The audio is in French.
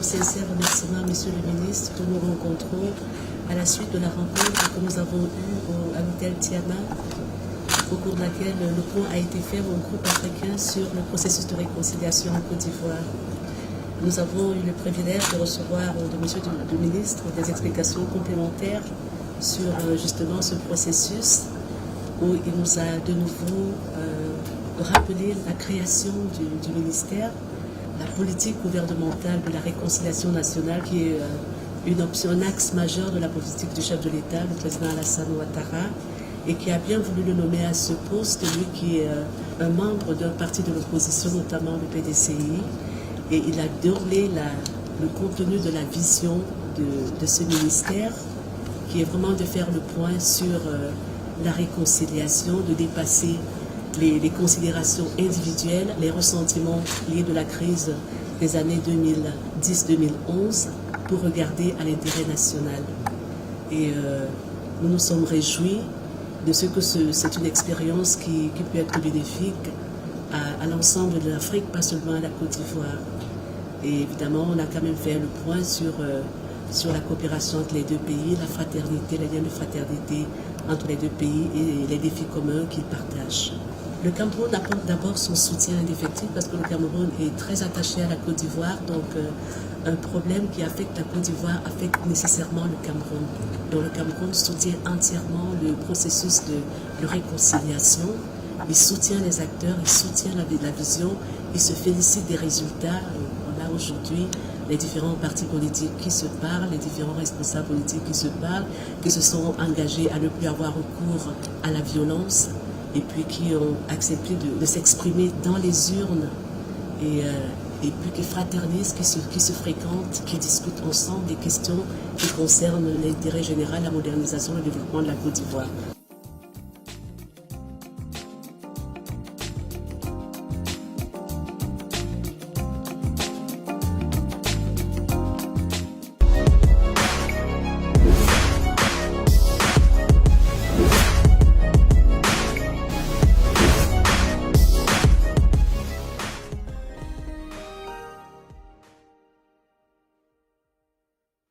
nos sincères remerciements, Monsieur le ministre, que nous rencontrons à la suite de la rencontre que nous avons eue à l'hôtel Tiana, au cours de laquelle le point a été fait au groupe africain sur le processus de réconciliation en Côte d'Ivoire. Nous avons eu le privilège de recevoir de Monsieur le ministre des explications complémentaires sur justement ce processus où il nous a de nouveau rappelé la création du ministère, la politique gouvernementale de la réconciliation nationale qui est une option, un axe majeur de la politique du chef de l'État, le président Alassane Ouattara, et qui a bien voulu le nommer à ce poste, lui qui est un membre d'un parti de l'opposition, notamment le PDCI, et il a déroulé le contenu de la vision de ce ministère, qui est vraiment de faire le point sur la réconciliation, de dépasser les considérations individuelles, les ressentiments liés de la crise des années 2010-2011 pour regarder à l'intérêt national. Et nous nous sommes réjouis de ce que c'est une expérience qui peut être bénéfique à l'ensemble de l'Afrique, pas seulement à la Côte d'Ivoire. Et évidemment, on a quand même fait le point sur la coopération entre les deux pays, la fraternité, les liens de fraternité entre les deux pays et les défis communs qu'ils partagent. Le Cameroun apporte d'abord son soutien indéfectible parce que le Cameroun est très attaché à la Côte d'Ivoire, donc un problème qui affecte la Côte d'Ivoire affecte nécessairement le Cameroun. Donc le Cameroun soutient entièrement le processus de réconciliation, il soutient les acteurs, il soutient la vision, il se félicite des résultats. On a aujourd'hui les différents partis politiques qui se parlent, les différents responsables politiques qui se parlent, qui se sont engagés à ne plus avoir recours à la violence et puis qui ont accepté de s'exprimer dans les urnes et puis qui fraternisent, qui se fréquentent, qui discutent ensemble des questions qui concernent l'intérêt général, la modernisation, le développement de la Côte d'Ivoire.